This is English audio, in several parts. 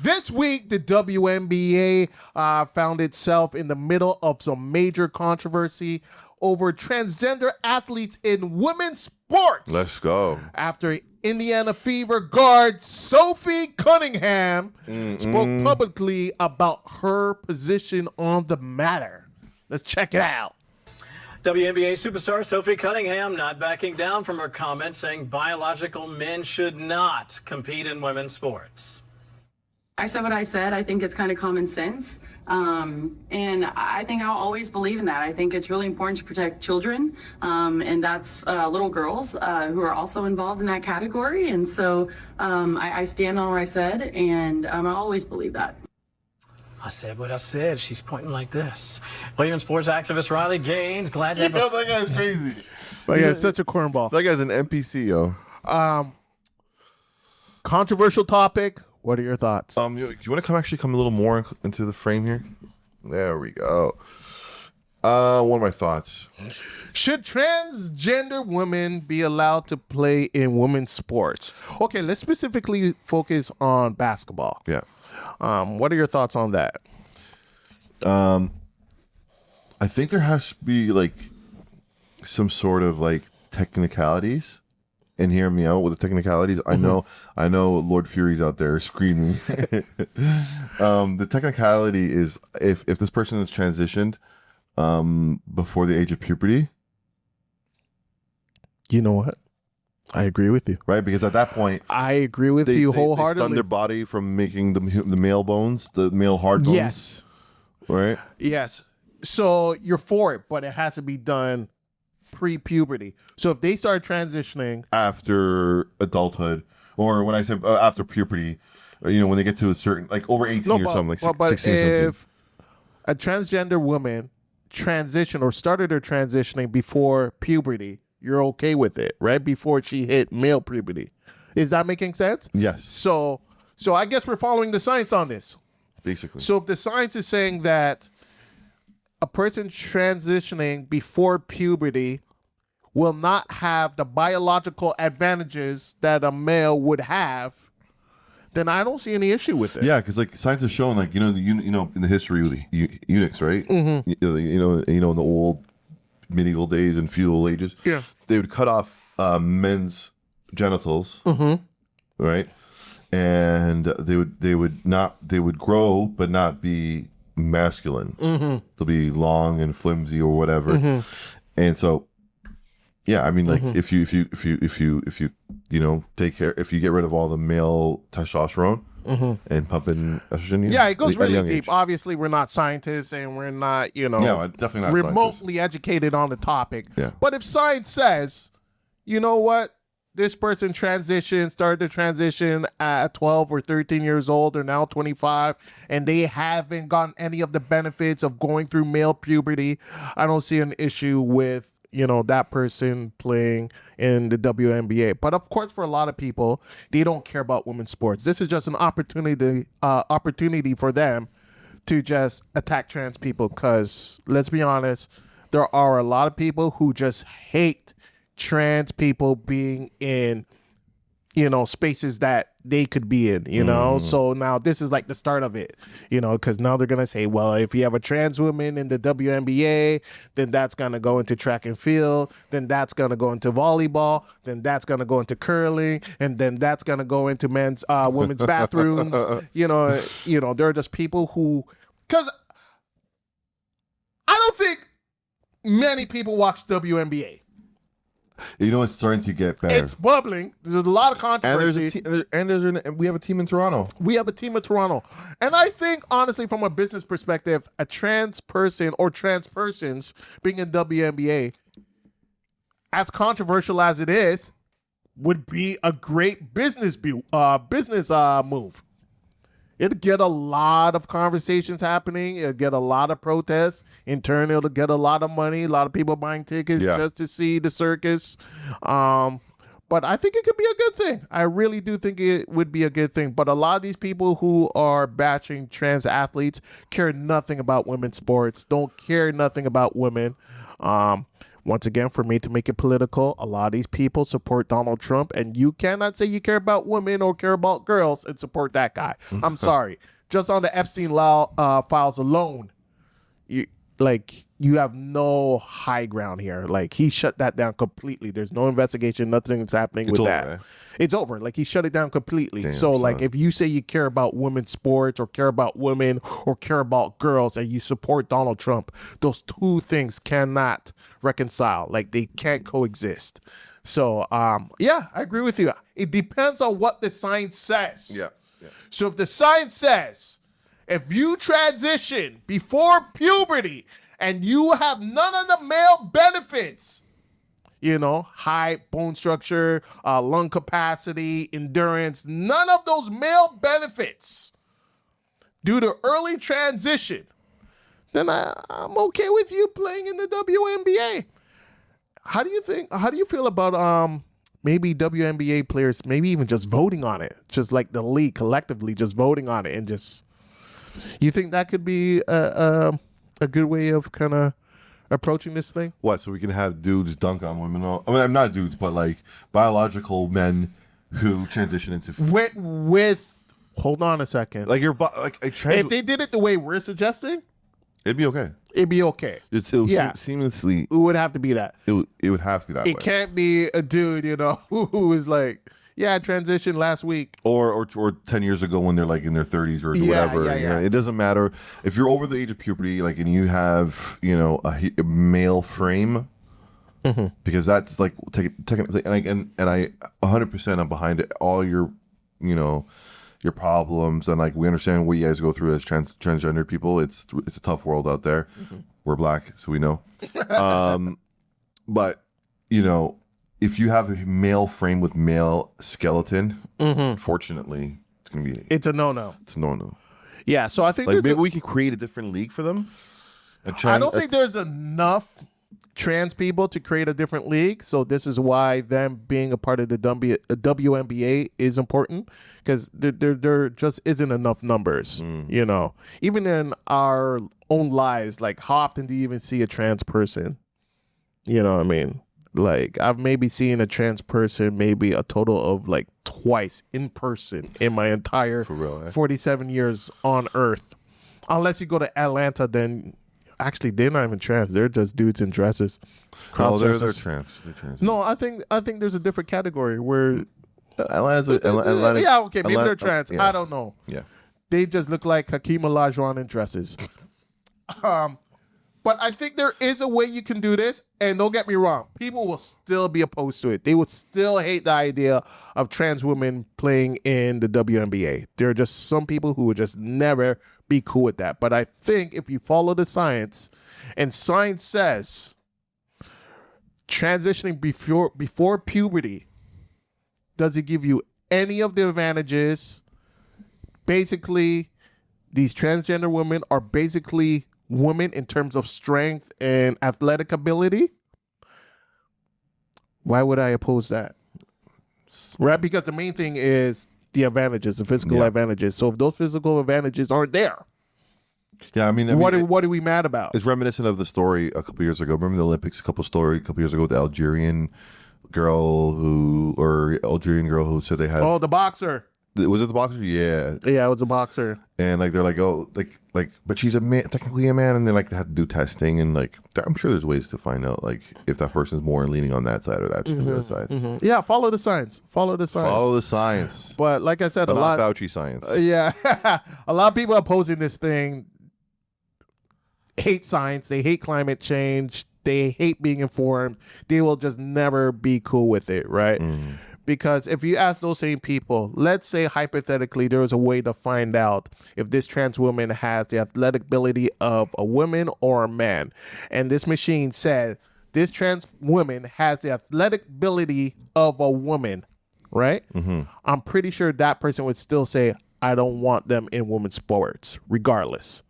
This week, the WNBA found itself in the middle of some major controversy over transgender athletes in women's sports. Let's go. After Indiana Fever guard Sophie Cunningham spoke publicly about her position on the matter. Let's check it out. WNBA superstar Sophie Cunningham not backing down from her comments, saying biological men should not compete in women's sports. I said what I said. I think it's kind of common sense. And I think I'll always believe in that. I think it's really important to protect children. And that's little girls who are also involved in that category. And so I stand on what I said, and I always believe that. I said what I said. She's pointing like this. Women's sports activist Riley Gaines, glad to have Yo, that guy's crazy. But yeah, it's such a cornball. That guy's an NPC, yo. Controversial topic. What are your thoughts? You want to come a little more into the frame here? There we go. What are my thoughts? Should transgender women be allowed to play in women's sports? Okay, let's specifically focus on basketball. Yeah. What are your thoughts on that? I think there has to be like some sort of like technicalities. And hear me out with the technicalities. I know Lord Fury's out there screaming. The technicality is if this person is transitioned before the age of puberty. You know what? I agree with you. Right? Because at that point, I agree with you wholeheartedly. They stun their body from making the male bones, the male hard bones. Yes. Right? Yes. So you're for it, but it has to be done pre-puberty. So if they start transitioning after adulthood, or when I say after puberty, when they get to a certain, like over 18 or something, like 16 or something. If a transgender woman transitioned or started her transitioning before puberty, you're okay with it, right? Before she hit male puberty. Is that making sense? Yes. So I guess we're following the science on this. Basically. So if the science is saying that a person transitioning before puberty will not have the biological advantages that a male would have, then I don't see any issue with it. Yeah, because like science has shown, like in the history with the eunuchs, right? Mm-hmm. In the old medieval days and feudal ages, yeah, they would cut off men's genitals, right? And they would grow but not be masculine. They'll be long and flimsy or whatever. And so yeah, I mean, like if you take care, if you get rid of all the male testosterone and pump in estrogen, yeah, it goes really deep. Obviously, we're not scientists and we're not, definitely not remotely educated on the topic. Yeah. But if science says, you know what, this person started the transition at 12 or 13 years old, they're now 25, and they haven't gotten any of the benefits of going through male puberty, I don't see an issue with that person playing in the WNBA. But of course, for a lot of people, they don't care about women's sports. This is just an opportunity for them to just attack trans people. Because let's be honest, there are a lot of people who just hate trans people being in spaces that they could be in, so now this is like the start of it, because now they're gonna say, well, if you have a trans woman in the WNBA, then that's gonna go into track and field, then that's gonna go into volleyball, then that's gonna go into curling, and then that's gonna go into women's bathrooms. There are just people who, because I don't think many people watch WNBA. It's starting to get better. It's bubbling. There's a lot of controversy. And we have a team in Toronto. And I think, honestly, from a business perspective, a trans person or trans persons being in WNBA, as controversial as it is, would be a great business move. It'll get a lot of conversations happening. It'll get a lot of protests. In turn, it'll get a lot of money. A lot of people buying tickets just to see the circus. But I think it could be a good thing. I really do think it would be a good thing. But a lot of these people who are bashing trans athletes care nothing about women's sports, don't care nothing about women. Once again, for me to make it political, a lot of these people support Donald Trump, and you cannot say you care about women or care about girls and support that guy. I'm sorry. Just on the Epstein files alone, you have no high ground here. Like, he shut that down completely. There's no investigation. Nothing's happening with that. Right? It's over. Like, he shut it down completely. Damn, so, like, if you say you care about women's sports or care about women or care about girls and you support Donald Trump, those two things cannot reconcile. Like, they can't coexist. So, yeah, I agree with you. It depends on what the science says. Yeah. So if the science says, if you transition before puberty and you have none of the male benefits, high bone structure, lung capacity, endurance, none of those male benefits due to early transition, then I'm okay with you playing in the WNBA. How do you feel about maybe WNBA players, maybe even just voting on it, just like the league collectively just voting on it, and just, you think that could be a good way of kind of approaching this thing? What? So we can have dudes dunk on women? I mean, not dudes, but like biological men who transition into with. Hold on a second. Like if they did it the way we're suggesting, it'd be okay. It'd be okay. Seamlessly. It would have to be that. It would have to be that way. It can't be a dude, who is like, yeah, transitioned last week. Or 10 years ago when they're like in their 30s or whatever. Yeah. It doesn't matter. If you're over the age of puberty, like, and you have, a male frame, because that's like, technically, and I 100% am behind it, all your, your problems, and like, we understand what you guys go through as transgender people. It's a tough world out there. We're black, so we know. But if you have a male frame with male skeleton, unfortunately, it's a no-no. It's a no-no. Yeah, so I think maybe we could create a different league for them. I don't think there's enough trans people to create a different league, so this is why them being a part of the WNBA is important, because there just isn't enough numbers. Even in our own lives, like, how often do you even see a trans person? You know what I mean? Like, I've maybe seen a trans person maybe a total of like twice in person in my entire 47 years on Earth. Unless you go to Atlanta, then actually they're not even trans. They're just dudes in dresses. No, they're trans. No, I think there's a different category where Atlanta. Yeah, okay, maybe they're trans. Yeah. I don't know. Yeah, they just look like Hakeem Olajuwon in dresses. But I think there is a way you can do this, and don't get me wrong, people will still be opposed to it. They would still hate the idea of trans women playing in the WNBA. There are just some people who would just never be cool with that. But I think if you follow the science, and science says transitioning before puberty, does it give you any of the advantages? Basically, these transgender women are basically women in terms of strength and athletic ability. Why would I oppose that? Right? Because the main thing is the advantages, the physical advantages. So if those physical advantages aren't there, I mean, what are we mad about? It's reminiscent of the story a couple years ago. Remember the Olympics? A couple years ago, the Algerian girl who said they had. Oh, the boxer. Was it the boxer? Yeah, it was a boxer. And like, they're like, oh, like, but she's a man, technically a man, and they like, they have to do testing, and like, I'm sure there's ways to find out like if that person's more leaning on that side or that other side. Yeah, follow the science. Follow the science. But like I said, but a lot Fauci science. A lot of people opposing this thing hate science. They hate climate change. They hate being informed. They will just never be cool with it, right? Because if you ask those same people, let's say hypothetically there was a way to find out if this trans woman has the athletic ability of a woman or a man, and this machine said this trans woman has the athletic ability of a woman, right? I'm pretty sure that person would still say, I don't want them in women's sports, regardless.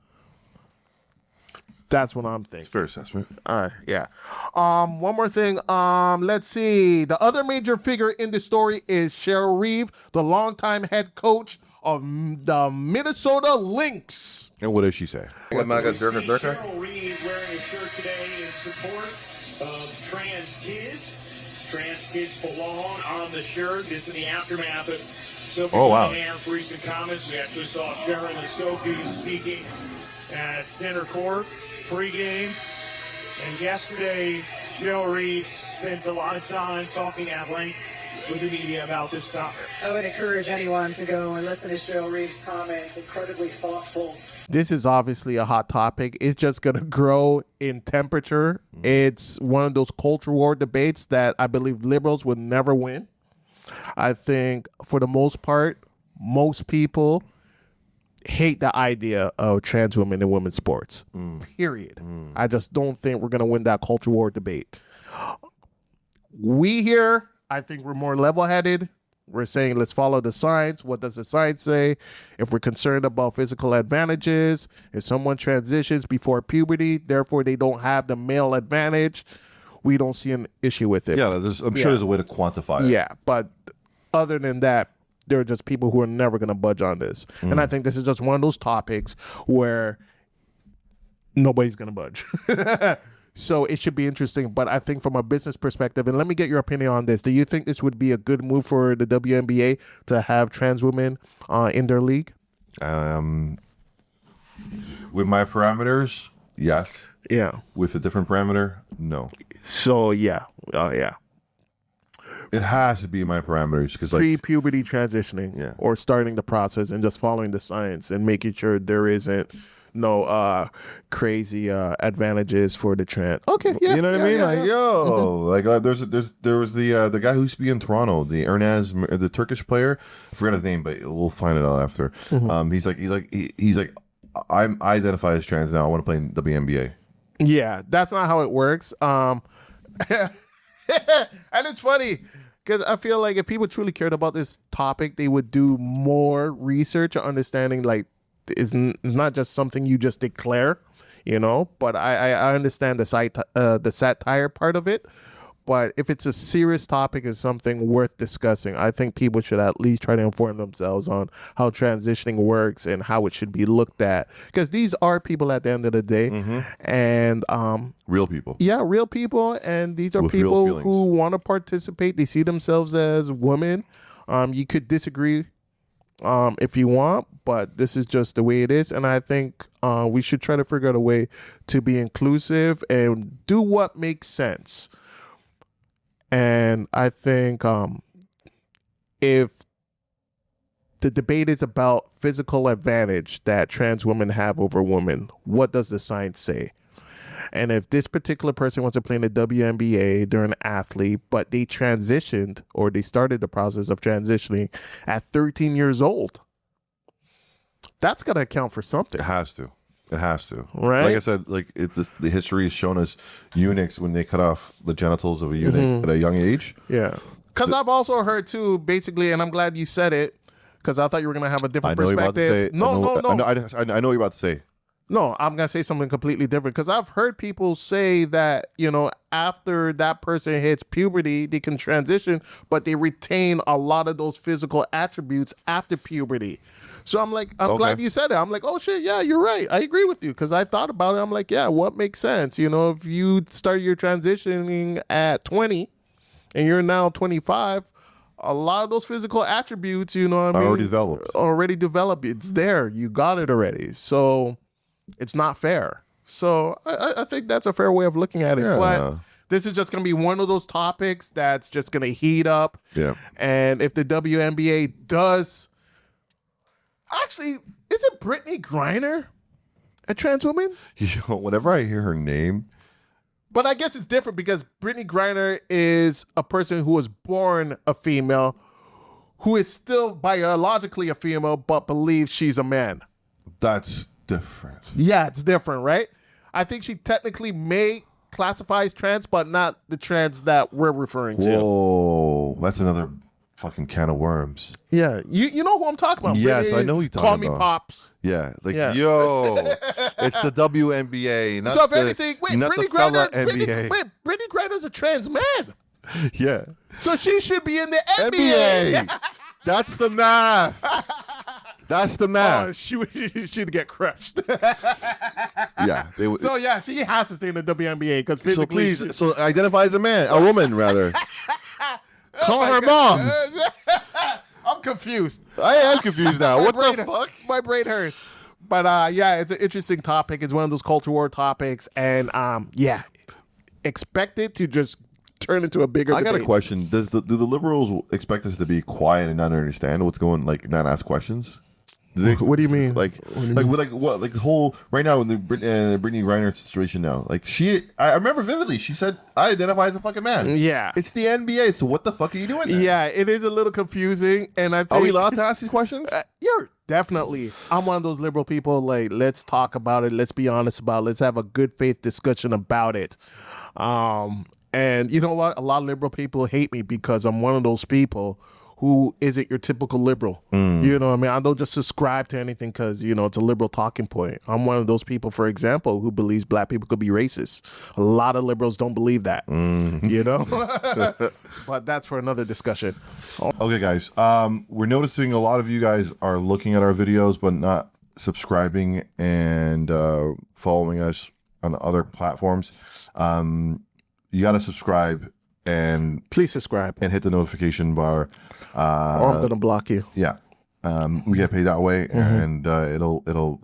That's what I'm thinking. It's fair assessment. Yeah. One more thing. Let's see. The other major figure in the story is Cheryl Reeve, the longtime head coach of the Minnesota Lynx. And what does she say? Cheryl Reeve wearing a shirt today in support of trans kids. Trans kids belong on the shirt. This is the aftermath of Sophie Cunningham's recent comments. We actually saw Cheryl and Sophie speaking at center court pregame. And yesterday, Cheryl Reeve spent a lot of time talking at length with the media about this topic. I would encourage anyone to go and listen to Cheryl Reeve's comments. Incredibly thoughtful. This is obviously a hot topic. It's just going to grow in temperature. It's one of those culture war debates that I believe liberals would never win. I think for the most part, most people hate the idea of trans women in women's sports, period. I just don't think we're going to win that culture war debate. We here, I think we're more level-headed. We're saying let's follow the science. What does the science say? If we're concerned about physical advantages, if someone transitions before puberty, therefore they don't have the male advantage, we don't see an issue with it. Yeah, I'm sure there's a way to quantify it. Yeah, but other than that, there are just people who are never going to budge on this. And I think this is just one of those topics where nobody's going to budge. So it should be interesting. But I think from a business perspective, and let me get your opinion on this. Do you think this would be a good move for the WNBA to have trans women in their league? With my parameters, yes. Yeah. With a different parameter, no. So, yeah. Yeah. It has to be my parameters because Pre-puberty transitioning or starting the process and just following the science and making sure there isn't no crazy advantages for the trans. Okay, yeah, you know what I mean? There was the guy who used to be in Toronto, the Ernaz, the Turkish player. I forgot his name, but we'll find it out after. He's like, I identify as trans now. I want to play in the WNBA. Yeah, that's not how it works. And it's funny because I feel like if people truly cared about this topic, they would do more research or understanding. Like, it's not just something you just declare, you know. But I understand the satire part of it. But if it's a serious topic, it's something worth discussing. I think people should at least try to inform themselves on how transitioning works and how it should be looked at. Because these are people at the end of the day. And real people. Yeah, real people. And these are with people who want to participate. They see themselves as women. You could disagree if you want, but this is just the way it is. And I think we should try to figure out a way to be inclusive and do what makes sense. And I think if the debate is about physical advantage that trans women have over women, what does the science say? And if this particular person wants to play in the WNBA, they're an athlete, but they transitioned or they started the process of transitioning at 13 years old, that's got to account for something. It has to. It has to. Right. Like I said, the history has shown us eunuchs when they cut off the genitals of a eunuch at a young age. Yeah. Because I've also heard too, basically, and I'm glad you said it, because I thought you were going to have a different perspective. I know what you're about to say. No, I'm going to say something completely different, because I've heard people say that, you know, after that person hits puberty, they can transition, but they retain a lot of those physical attributes after puberty. So I'm like, I'm glad you said it. I'm like, oh shit, yeah, you're right. I agree with you, because I thought about it. I'm like, yeah, what makes sense? You know, if you start your transitioning at 20 and you're now 25, a lot of those physical attributes, you know what I mean? Already developed. It's there. You got it already. So it's not fair. So I think that's a fair way of looking at it. Yeah. But this is just going to be one of those topics that's just going to heat up. Yeah. And if the WNBA does... Actually, isn't Brittany Griner a trans woman? Whenever I hear her name. But I guess it's different because Brittany Griner is a person who was born a female, who is still biologically a female, but believes she's a man. That's different. Yeah, it's different, right? I think she technically may classify as trans, but not the trans that we're referring to. Whoa, that's another fucking can of worms. Yeah, you know who I'm talking about. Yes, Brittany, I know who you're talking Call about. me Pops. Yeah, yo, it's the WNBA. Not so if the, anything, wait, not Brittany the fella Griner, NBA. Brittany Griner's a trans man. Yeah. So she should be in the NBA. That's the math. That's the math. She'd get crushed. Yeah. They would. So yeah, she has to stay in the WNBA because physically. So identify as a man, a woman rather. Call her moms. I'm confused. I am confused now. What the brain- fuck? My brain hurts. But yeah, it's an interesting topic. It's one of those culture war topics, and yeah, expect it to just turn into a bigger. I got a debate. question. Do the liberals expect us to be quiet and not understand what's going, like not ask questions? What do you mean? Like the whole right now in the Brittany Griner situation now. Like I remember vividly. She said, "I identify as a fucking man." Yeah, it's the NBA. So what the fuck are you doing there? Yeah, it is a little confusing, and I think Are we allowed to ask these questions? You're definitely. I'm one of those liberal people. Like, let's talk about it. Let's be honest about it. Let's have a good faith discussion about it. And you know what? A lot of liberal people hate me because I'm one of those people who isn't your typical liberal. You know what I mean? I don't just subscribe to anything because, it's a liberal talking point. I'm one of those people, for example, who believes black people could be racist. A lot of liberals don't believe that, But that's for another discussion. Okay, guys. We're noticing a lot of you guys are looking at our videos but not subscribing and following us on other platforms. You got to subscribe and please subscribe and hit the notification bar. Or I'm gonna block you. Yeah, we get paid that way, and it'll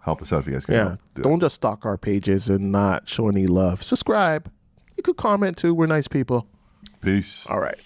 help us out if you guys can. Yeah, don't just stalk our pages and not show any love. Subscribe. You could comment too. We're nice people. Peace. All right.